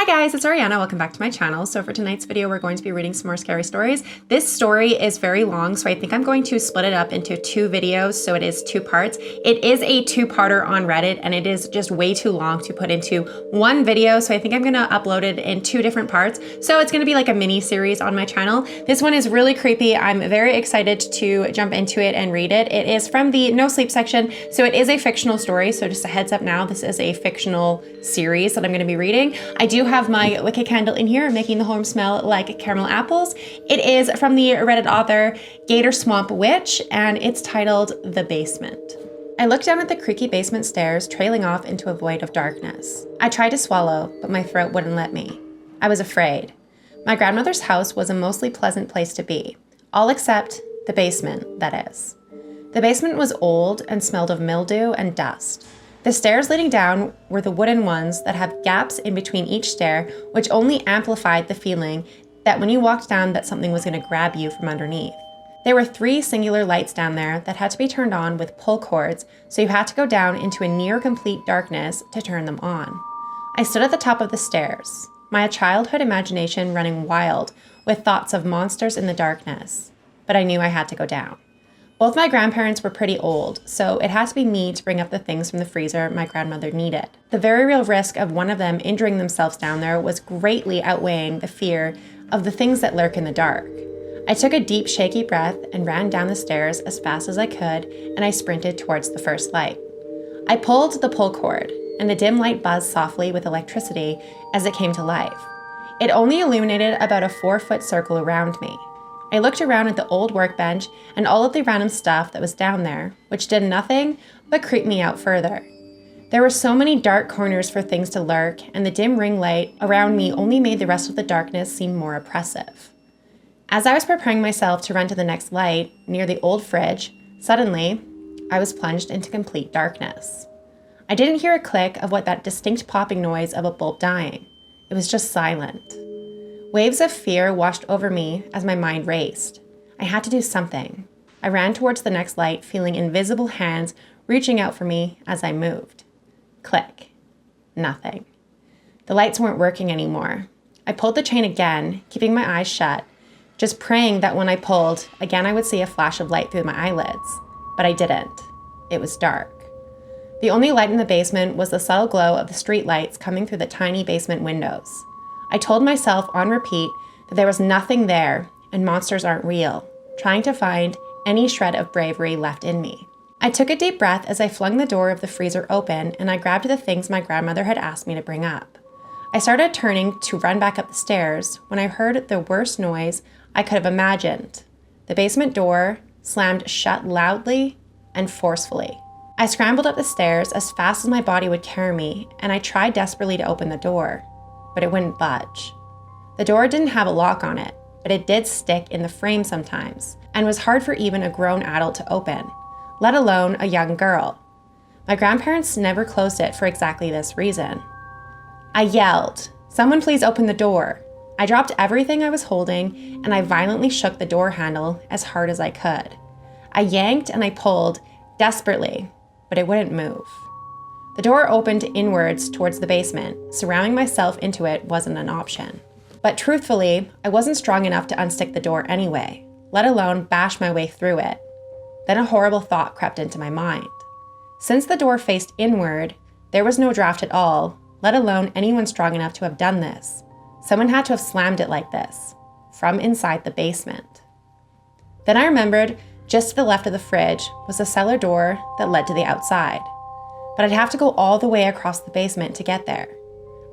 guys, it's Ariana. Welcome back to my channel. So for tonight's video, we're going to be reading some more scary stories. This story is very long, so I think I'm going to split it up into 2 videos, so it is 2 parts. It is a 2-parter on Reddit, and it is just way too long to put into 1 video, so I think I'm gonna upload it in 2 different parts. So it's gonna be like a mini series on my channel. This one is really creepy. I'm very excited to jump into it and read it. It is from the no sleep section, so it is a fictional story. So just a heads up now, this is a fictional series that I'm gonna be reading. I do have my wicked candle in here, making the home smell like caramel apples. It is from the Reddit author Gator Swamp Witch, and it's titled The Basement. I looked down at the creaky basement stairs, trailing off into a void of darkness. I tried to swallow, but my throat wouldn't let me. I was afraid. My grandmother's house was a mostly pleasant place to be, all except the basement, that is. The basement was old and smelled of mildew and dust. The stairs leading down were the wooden ones that have gaps in between each stair, which only amplified the feeling that when you walked down that something was going to grab you from underneath. There were 3 singular lights down there that had to be turned on with pull cords, so you had to go down into a near complete darkness to turn them on. I stood at the top of the stairs, my childhood imagination running wild with thoughts of monsters in the darkness, but I knew I had to go down. Both my grandparents were pretty old, so it had to be me to bring up the things from the freezer my grandmother needed. The very real risk of one of them injuring themselves down there was greatly outweighing the fear of the things that lurk in the dark. I took a deep, shaky breath and ran down the stairs as fast as I could, and I sprinted towards the first light. I pulled the pull cord, and the dim light buzzed softly with electricity as it came to life. It only illuminated about a 4-foot circle around me. I looked around at the old workbench and all of the random stuff that was down there, which did nothing but creep me out further. There were so many dark corners for things to lurk, and the dim ring light around me only made the rest of the darkness seem more oppressive. As I was preparing myself to run to the next light, near the old fridge, suddenly, I was plunged into complete darkness. I didn't hear a click of what that distinct popping noise of a bulb dying. It was just silent. Waves of fear washed over me as my mind raced. I had to do something. I ran towards the next light, feeling invisible hands reaching out for me as I moved. Click. Nothing. The lights weren't working anymore. I pulled the chain again, keeping my eyes shut, just praying that when I pulled, again I would see a flash of light through my eyelids. But I didn't. It was dark. The only light in the basement was the subtle glow of the street lights coming through the tiny basement windows. I told myself on repeat that there was nothing there and monsters aren't real, trying to find any shred of bravery left in me. I took a deep breath as I flung the door of the freezer open and I grabbed the things my grandmother had asked me to bring up. I started turning to run back up the stairs when I heard the worst noise I could have imagined. The basement door slammed shut loudly and forcefully. I scrambled up the stairs as fast as my body would carry me, and I tried desperately to open the door, but it wouldn't budge. The door didn't have a lock on it, but it did stick in the frame sometimes, and was hard for even a grown adult to open, let alone a young girl. My grandparents never closed it for exactly this reason. I yelled, "Someone please open the door." I dropped everything I was holding, and I violently shook the door handle as hard as I could. I yanked and I pulled, desperately, but it wouldn't move. The door opened inwards towards the basement. Surrounding myself into it wasn't an option. But truthfully, I wasn't strong enough to unstick the door anyway, let alone bash my way through it. Then a horrible thought crept into my mind. Since the door faced inward, there was no draft at all, let alone anyone strong enough to have done this. Someone had to have slammed it like this, from inside the basement. Then I remembered just to the left of the fridge was the cellar door that led to the outside. But I'd have to go all the way across the basement to get there.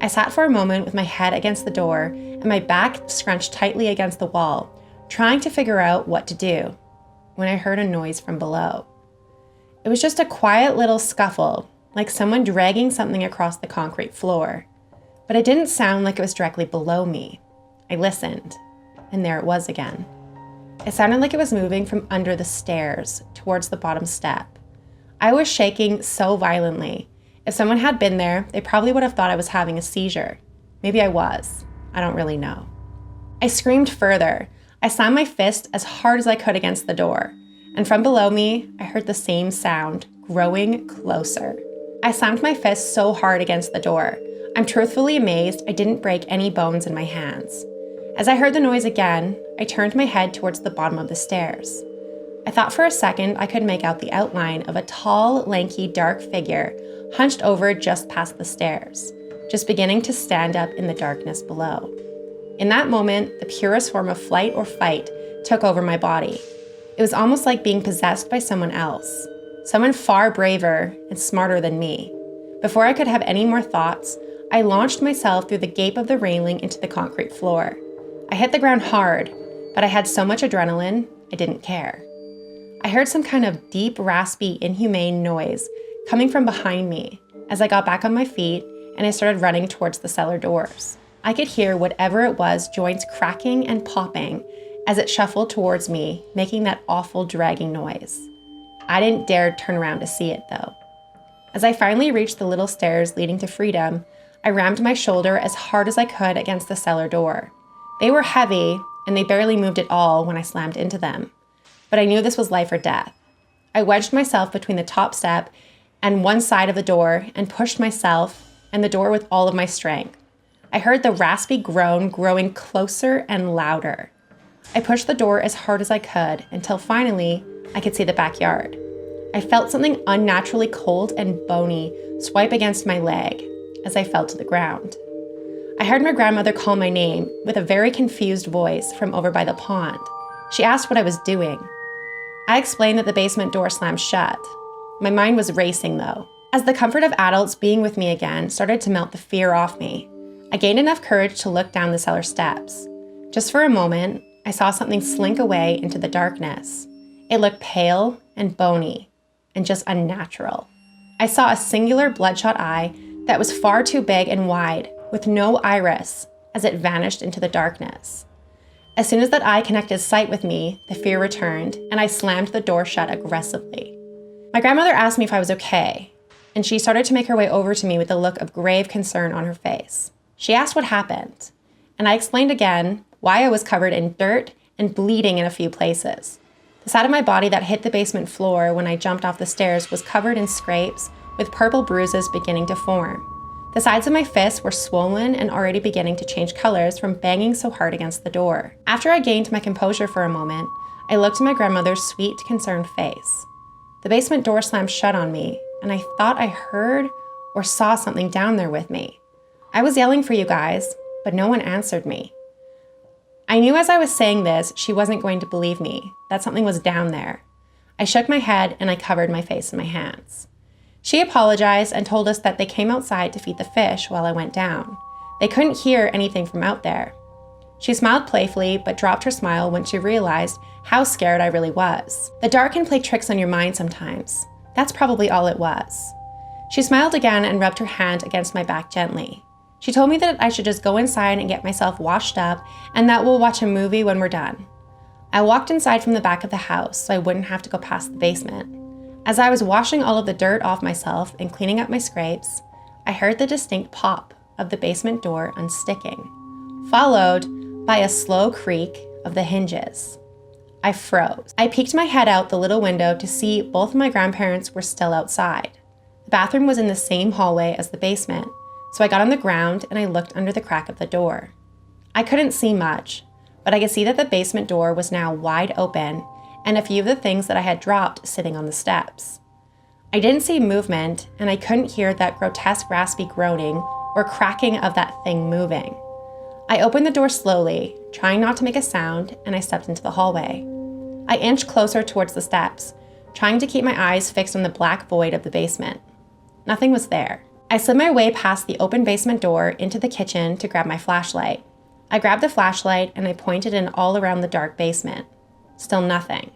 I sat for a moment with my head against the door and my back scrunched tightly against the wall, trying to figure out what to do, when I heard a noise from below. It was just a quiet little scuffle, like someone dragging something across the concrete floor. But it didn't sound like it was directly below me. I listened, and there it was again. It sounded like it was moving from under the stairs towards the bottom step. I was shaking so violently. If someone had been there, they probably would have thought I was having a seizure. Maybe I was. I don't really know. I screamed further. I slammed my fist as hard as I could against the door, and from below me, I heard the same sound, growing closer. I slammed my fist so hard against the door. I'm truthfully amazed I didn't break any bones in my hands. As I heard the noise again, I turned my head towards the bottom of the stairs. I thought for a second I could make out the outline of a tall, lanky, dark figure hunched over just past the stairs, just beginning to stand up in the darkness below. In that moment, the purest form of flight or fight took over my body. It was almost like being possessed by someone else, someone far braver and smarter than me. Before I could have any more thoughts, I launched myself through the gape of the railing into the concrete floor. I hit the ground hard, but I had so much adrenaline, I didn't care. I heard some kind of deep, raspy, inhumane noise coming from behind me as I got back on my feet and I started running towards the cellar doors. I could hear whatever it was, joints cracking and popping as it shuffled towards me, making that awful dragging noise. I didn't dare turn around to see it though. As I finally reached the little stairs leading to freedom, I rammed my shoulder as hard as I could against the cellar door. They were heavy and they barely moved at all when I slammed into them. But I knew this was life or death. I wedged myself between the top step and one side of the door and pushed myself and the door with all of my strength. I heard the raspy groan growing closer and louder. I pushed the door as hard as I could until finally I could see the backyard. I felt something unnaturally cold and bony swipe against my leg as I fell to the ground. I heard my grandmother call my name with a very confused voice from over by the pond. She asked what I was doing. I explained that the basement door slammed shut. My mind was racing though. As the comfort of adults being with me again started to melt the fear off me, I gained enough courage to look down the cellar steps. Just for a moment, I saw something slink away into the darkness. It looked pale and bony and just unnatural. I saw a singular bloodshot eye that was far too big and wide with no iris as it vanished into the darkness. As soon as that eye connected sight with me, the fear returned and I slammed the door shut aggressively. My grandmother asked me if I was okay, and she started to make her way over to me with a look of grave concern on her face. She asked what happened, and I explained again why I was covered in dirt and bleeding in a few places. The side of my body that hit the basement floor when I jumped off the stairs was covered in scrapes, with purple bruises beginning to form. The sides of my fists were swollen and already beginning to change colors from banging so hard against the door. After I gained my composure for a moment, I looked at my grandmother's sweet, concerned face. The basement door slammed shut on me, and I thought I heard or saw something down there with me. I was yelling for you guys, but no one answered me. I knew as I was saying this, she wasn't going to believe me, that something was down there. I shook my head and I covered my face in my hands. She apologized and told us that they came outside to feed the fish while I went down. They couldn't hear anything from out there. She smiled playfully, but dropped her smile when she realized how scared I really was. The dark can play tricks on your mind sometimes. That's probably all it was. She smiled again and rubbed her hand against my back gently. She told me that I should just go inside and get myself washed up and that we'll watch a movie when we're done. I walked inside from the back of the house so I wouldn't have to go past the basement. As I was washing all of the dirt off myself and cleaning up my scrapes, I heard the distinct pop of the basement door unsticking, followed by a slow creak of the hinges. I froze. I peeked my head out the little window to see both of my grandparents were still outside. The bathroom was in the same hallway as the basement, so I got on the ground and I looked under the crack of the door. I couldn't see much, but I could see that the basement door was now wide open and a few of the things that I had dropped sitting on the steps. I didn't see movement and I couldn't hear that grotesque raspy groaning or cracking of that thing moving. I opened the door slowly, trying not to make a sound, and I stepped into the hallway. I inched closer towards the steps, trying to keep my eyes fixed on the black void of the basement. Nothing was there. I slid my way past the open basement door into the kitchen to grab my flashlight. I grabbed the flashlight and I pointed it all around the dark basement. Still nothing.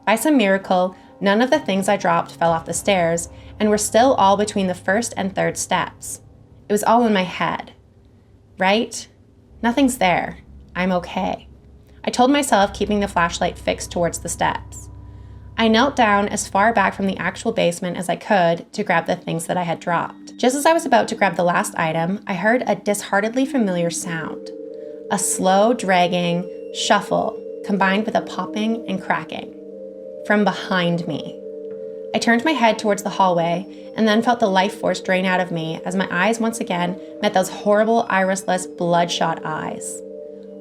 By some miracle, none of the things I dropped fell off the stairs and were still all between the first and third steps. It was all in my head. Right? Nothing's there. I'm okay. I told myself, keeping the flashlight fixed towards the steps. I knelt down as far back from the actual basement as I could to grab the things that I had dropped. Just as I was about to grab the last item, I heard a disheartedly familiar sound. A slow, dragging shuffle combined with a popping and cracking from behind me. I turned my head towards the hallway and then felt the life force drain out of me as my eyes once again met those horrible irisless bloodshot eyes.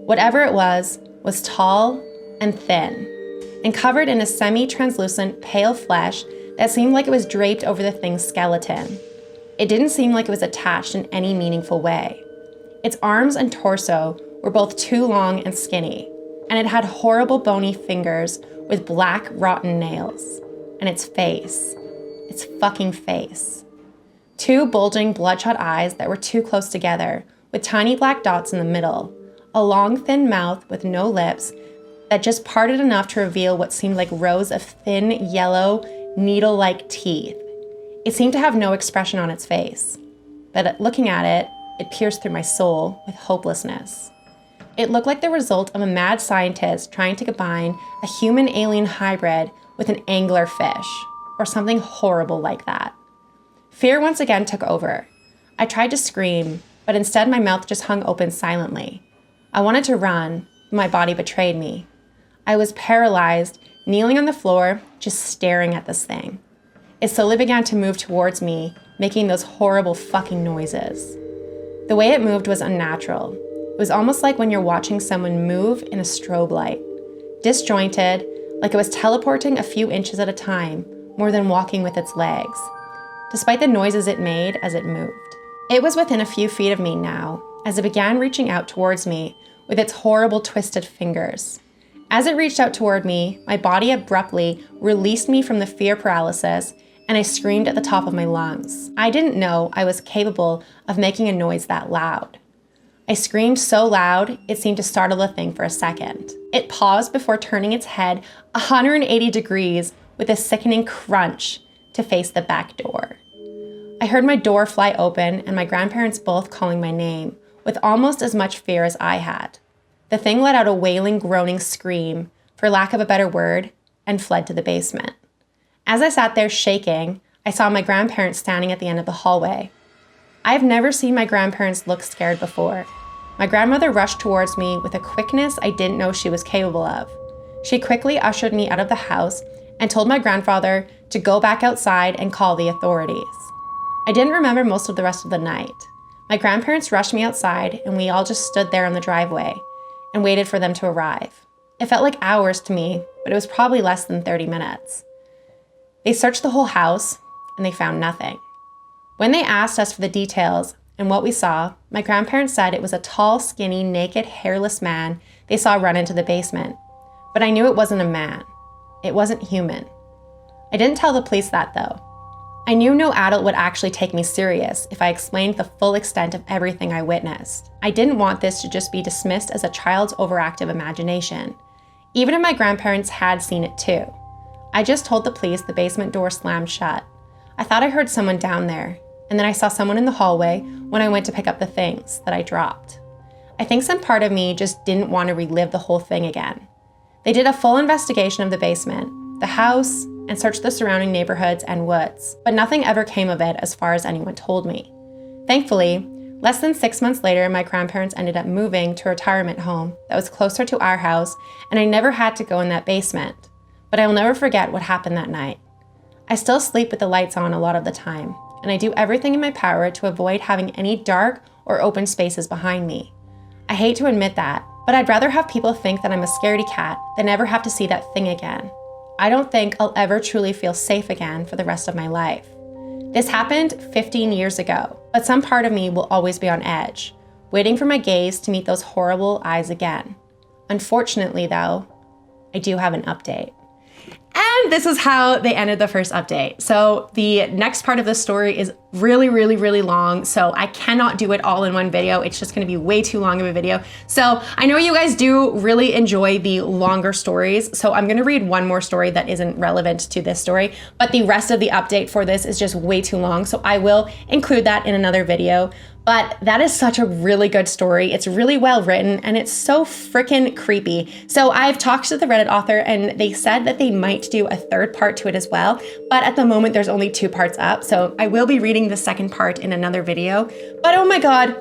Whatever it was tall and thin and covered in a semi-translucent pale flesh that seemed like it was draped over the thing's skeleton. It didn't seem like it was attached in any meaningful way. Its arms and torso were both too long and skinny, and it had horrible bony fingers with black, rotten nails. And its fucking face. Two bulging, bloodshot eyes that were too close together, with tiny black dots in the middle. A long, thin mouth with no lips that just parted enough to reveal what seemed like rows of thin, yellow, needle-like teeth. It seemed to have no expression on its face, but looking at it, it pierced through my soul with hopelessness. It looked like the result of a mad scientist trying to combine a human-alien hybrid with an anglerfish, or something horrible like that. Fear once again took over. I tried to scream, but instead my mouth just hung open silently. I wanted to run, but my body betrayed me. I was paralyzed, kneeling on the floor, just staring at this thing. It slowly began to move towards me, making those horrible fucking noises. The way it moved was unnatural. It was almost like when you're watching someone move in a strobe light. Disjointed, like it was teleporting a few inches at a time, more than walking with its legs, despite the noises it made as it moved. It was within a few feet of me now, as it began reaching out towards me with its horrible twisted fingers. As it reached out toward me, my body abruptly released me from the fear paralysis, and I screamed at the top of my lungs. I didn't know I was capable of making a noise that loud. I screamed so loud, it seemed to startle the thing for a second. It paused before turning its head 180 degrees with a sickening crunch to face the back door. I heard my door fly open and my grandparents both calling my name, with almost as much fear as I had. The thing let out a wailing, groaning scream, for lack of a better word, and fled to the basement. As I sat there shaking, I saw my grandparents standing at the end of the hallway. I've never seen my grandparents look scared before. My grandmother rushed towards me with a quickness I didn't know she was capable of. She quickly ushered me out of the house and told my grandfather to go back outside and call the authorities. I didn't remember most of the rest of the night. My grandparents rushed me outside and we all just stood there on the driveway and waited for them to arrive. It felt like hours to me, but it was probably less than 30 minutes. They searched the whole house and they found nothing. When they asked us for the details and what we saw, my grandparents said it was a tall, skinny, naked, hairless man they saw run into the basement. But I knew it wasn't a man. It wasn't human. I didn't tell the police that though. I knew no adult would actually take me serious if I explained the full extent of everything I witnessed. I didn't want this to just be dismissed as a child's overactive imagination, even if my grandparents had seen it too. I just told the police the basement door slammed shut. I thought I heard someone down there, and then I saw someone in the hallway when I went to pick up the things that I dropped. I think some part of me just didn't want to relive the whole thing again. They did a full investigation of the basement, the house, and searched the surrounding neighborhoods and woods, but nothing ever came of it as far as anyone told me. Thankfully, less than 6 months later, my grandparents ended up moving to a retirement home that was closer to our house, and I never had to go in that basement. But I will never forget what happened that night. I still sleep with the lights on a lot of the time, and I do everything in my power to avoid having any dark or open spaces behind me. I hate to admit that, but I'd rather have people think that I'm a scaredy cat than ever have to see that thing again. I don't think I'll ever truly feel safe again for the rest of my life. This happened 15 years ago, but some part of me will always be on edge, waiting for my gaze to meet those horrible eyes again. Unfortunately, though, I do have an update. And this is how they ended the first update. So the next part of this story is really, really, really long. So I cannot do it all in one video. It's just gonna be way too long of a video. So I know you guys do really enjoy the longer stories. So I'm gonna read one more story that isn't relevant to this story, but the rest of the update for this is just way too long. So I will include that in another video. But that is such a really good story. It's really well written and it's so freaking creepy. So I've talked to the Reddit author and they said that they might do a third part to it as well. But at the moment, there's only 2 parts up. So I will be reading the second part in another video. But oh my God,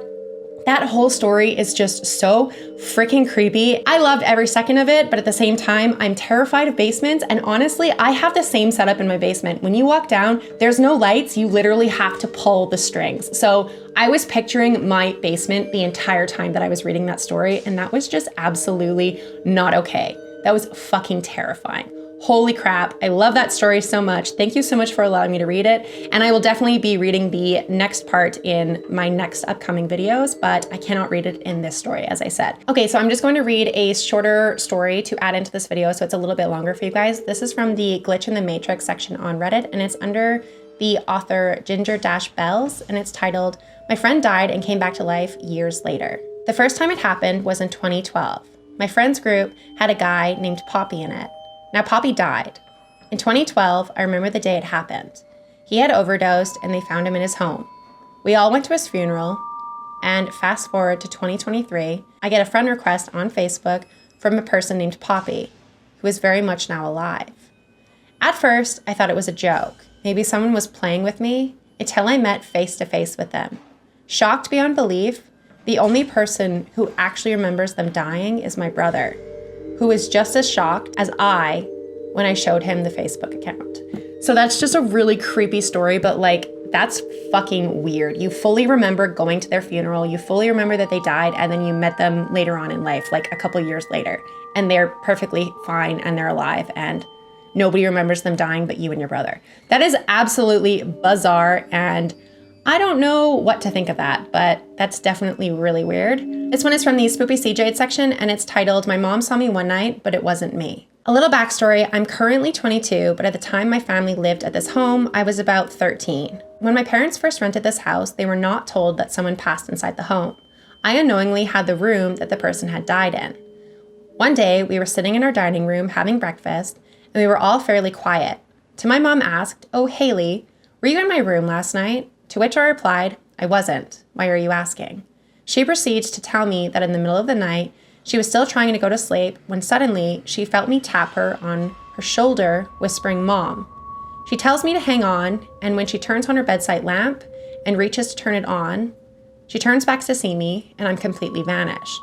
That whole story is just so freaking creepy. I loved every second of it, but at the same time, I'm terrified of basements. And honestly, I have the same setup in my basement. When you walk down, there's no lights. You literally have to pull the strings. So I was picturing my basement the entire time that I was reading that story, and that was just absolutely not okay. That was fucking terrifying. Holy crap, I love that story so much. Thank you so much for allowing me to read it. And I will definitely be reading the next part in my next upcoming videos, but I cannot read it in this story, as I said. Okay, so I'm just going to read a shorter story to add into this video, so it's a little bit longer for you guys. This is from the Glitch in the Matrix section on Reddit, and it's under the author Ginger-Bells, and it's titled, "My friend died and came back to life years later." The first time it happened was in 2012. My friend's group had a guy named Poppy in it. Now, Poppy died. In 2012, I remember the day it happened. He had overdosed and they found him in his home. We all went to his funeral, and fast forward to 2023, I get a friend request on Facebook from a person named Poppy, who is very much now alive. At first, I thought it was a joke. Maybe someone was playing with me, until I met face to face with them. Shocked beyond belief, the only person who actually remembers them dying is my brother, who was just as shocked as I when I showed him the Facebook account. So that's just a really creepy story, but like, that's fucking weird. You fully remember going to their funeral, you fully remember that they died, and then you met them later on in life, like a couple years later, and they're perfectly fine and they're alive, and nobody remembers them dying but you and your brother. That is absolutely bizarre, and I don't know what to think of that, but that's definitely really weird. This one is from the Spoopy Cjades section, and it's titled, "My Mom Saw Me One Night, but It Wasn't Me." A little backstory, I'm currently 22, but at the time my family lived at this home, I was about 13. When my parents first rented this house, they were not told that someone passed inside the home. I unknowingly had the room that the person had died in. One day, we were sitting in our dining room having breakfast, and we were all fairly quiet. To my mom asked, "Oh, Haley, were you in my room last night?" To which I replied, "I wasn't. Why are you asking?" She proceeds to tell me that in the middle of the night, she was still trying to go to sleep when suddenly she felt me tap her on her shoulder, whispering, "Mom." She tells me to hang on, and when she turns on her bedside lamp and reaches to turn it on, she turns back to see me, and I'm completely vanished.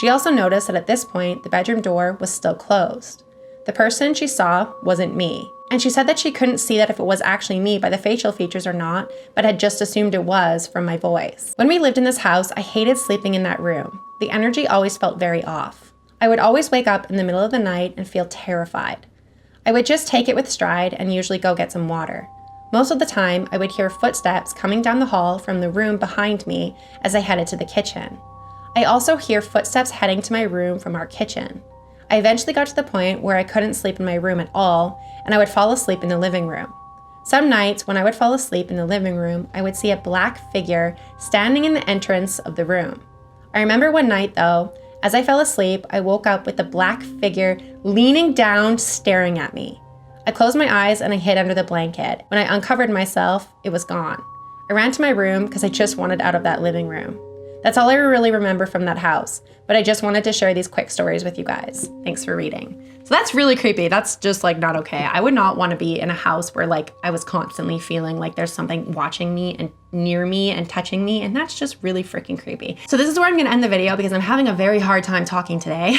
She also noticed that at this point, the bedroom door was still closed. The person she saw wasn't me. And she said that she couldn't see that if it was actually me by the facial features or not, but had just assumed it was from my voice. When we lived in this house, I hated sleeping in that room. The energy always felt very off. I would always wake up in the middle of the night and feel terrified. I would just take it with stride and usually go get some water. Most of the time, I would hear footsteps coming down the hall from the room behind me as I headed to the kitchen. I also hear footsteps heading to my room from our kitchen. I eventually got to the point where I couldn't sleep in my room at all, and I would fall asleep in the living room. Some nights when I would fall asleep in the living room, I would see a black figure standing in the entrance of the room. I remember one night though, as I fell asleep, I woke up with the black figure leaning down, staring at me. I closed my eyes and I hid under the blanket. When I uncovered myself, it was gone. I ran to my room because I just wanted out of that living room. That's all I really remember from that house, but I just wanted to share these quick stories with you guys. Thanks for reading. So that's really creepy. That's just like not okay. I would not want to be in a house where like I was constantly feeling like there's something watching me and near me and touching me, and that's just really freaking creepy. So this is where I'm gonna end the video because I'm having a very hard time talking today.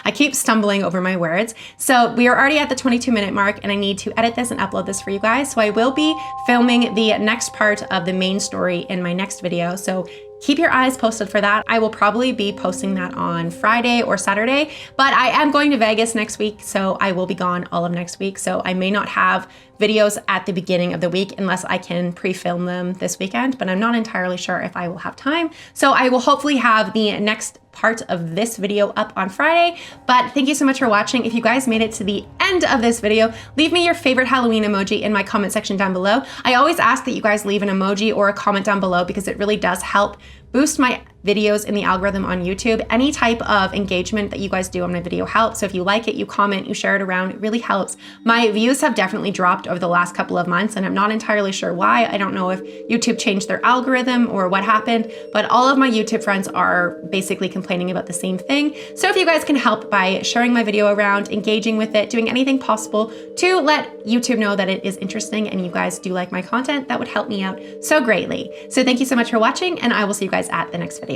I keep stumbling over my words. So we are already at the 22-minute mark, and I need to edit this and upload this for you guys. So I will be filming the next part of the main story in my next video. So keep your eyes posted for that. I will probably be posting that on Friday or Saturday, but I am going to Vegas next week, so I will be gone all of next week. So I may not have videos at the beginning of the week unless I can pre-film them this weekend, but I'm not entirely sure if I will have time. So I will hopefully have the next part of this video up on Friday, but thank you so much for watching. If you guys made it to the end of this video, leave me your favorite Halloween emoji in my comment section down below. I always ask that you guys leave an emoji or a comment down below because it really does help boost my videos in the algorithm on YouTube. Any type of engagement that you guys do on my video helps. So if you like it, you comment, you share it around, it really helps. My views have definitely dropped over the last couple of months, and I'm not entirely sure why. I don't know if YouTube changed their algorithm or what happened, but all of my YouTube friends are basically complaining about the same thing. So if you guys can help by sharing my video around, engaging with it, doing anything possible to let YouTube know that it is interesting and you guys do like my content, that would help me out so greatly. So thank you so much for watching, and I will see you guys at the next video.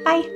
Bye.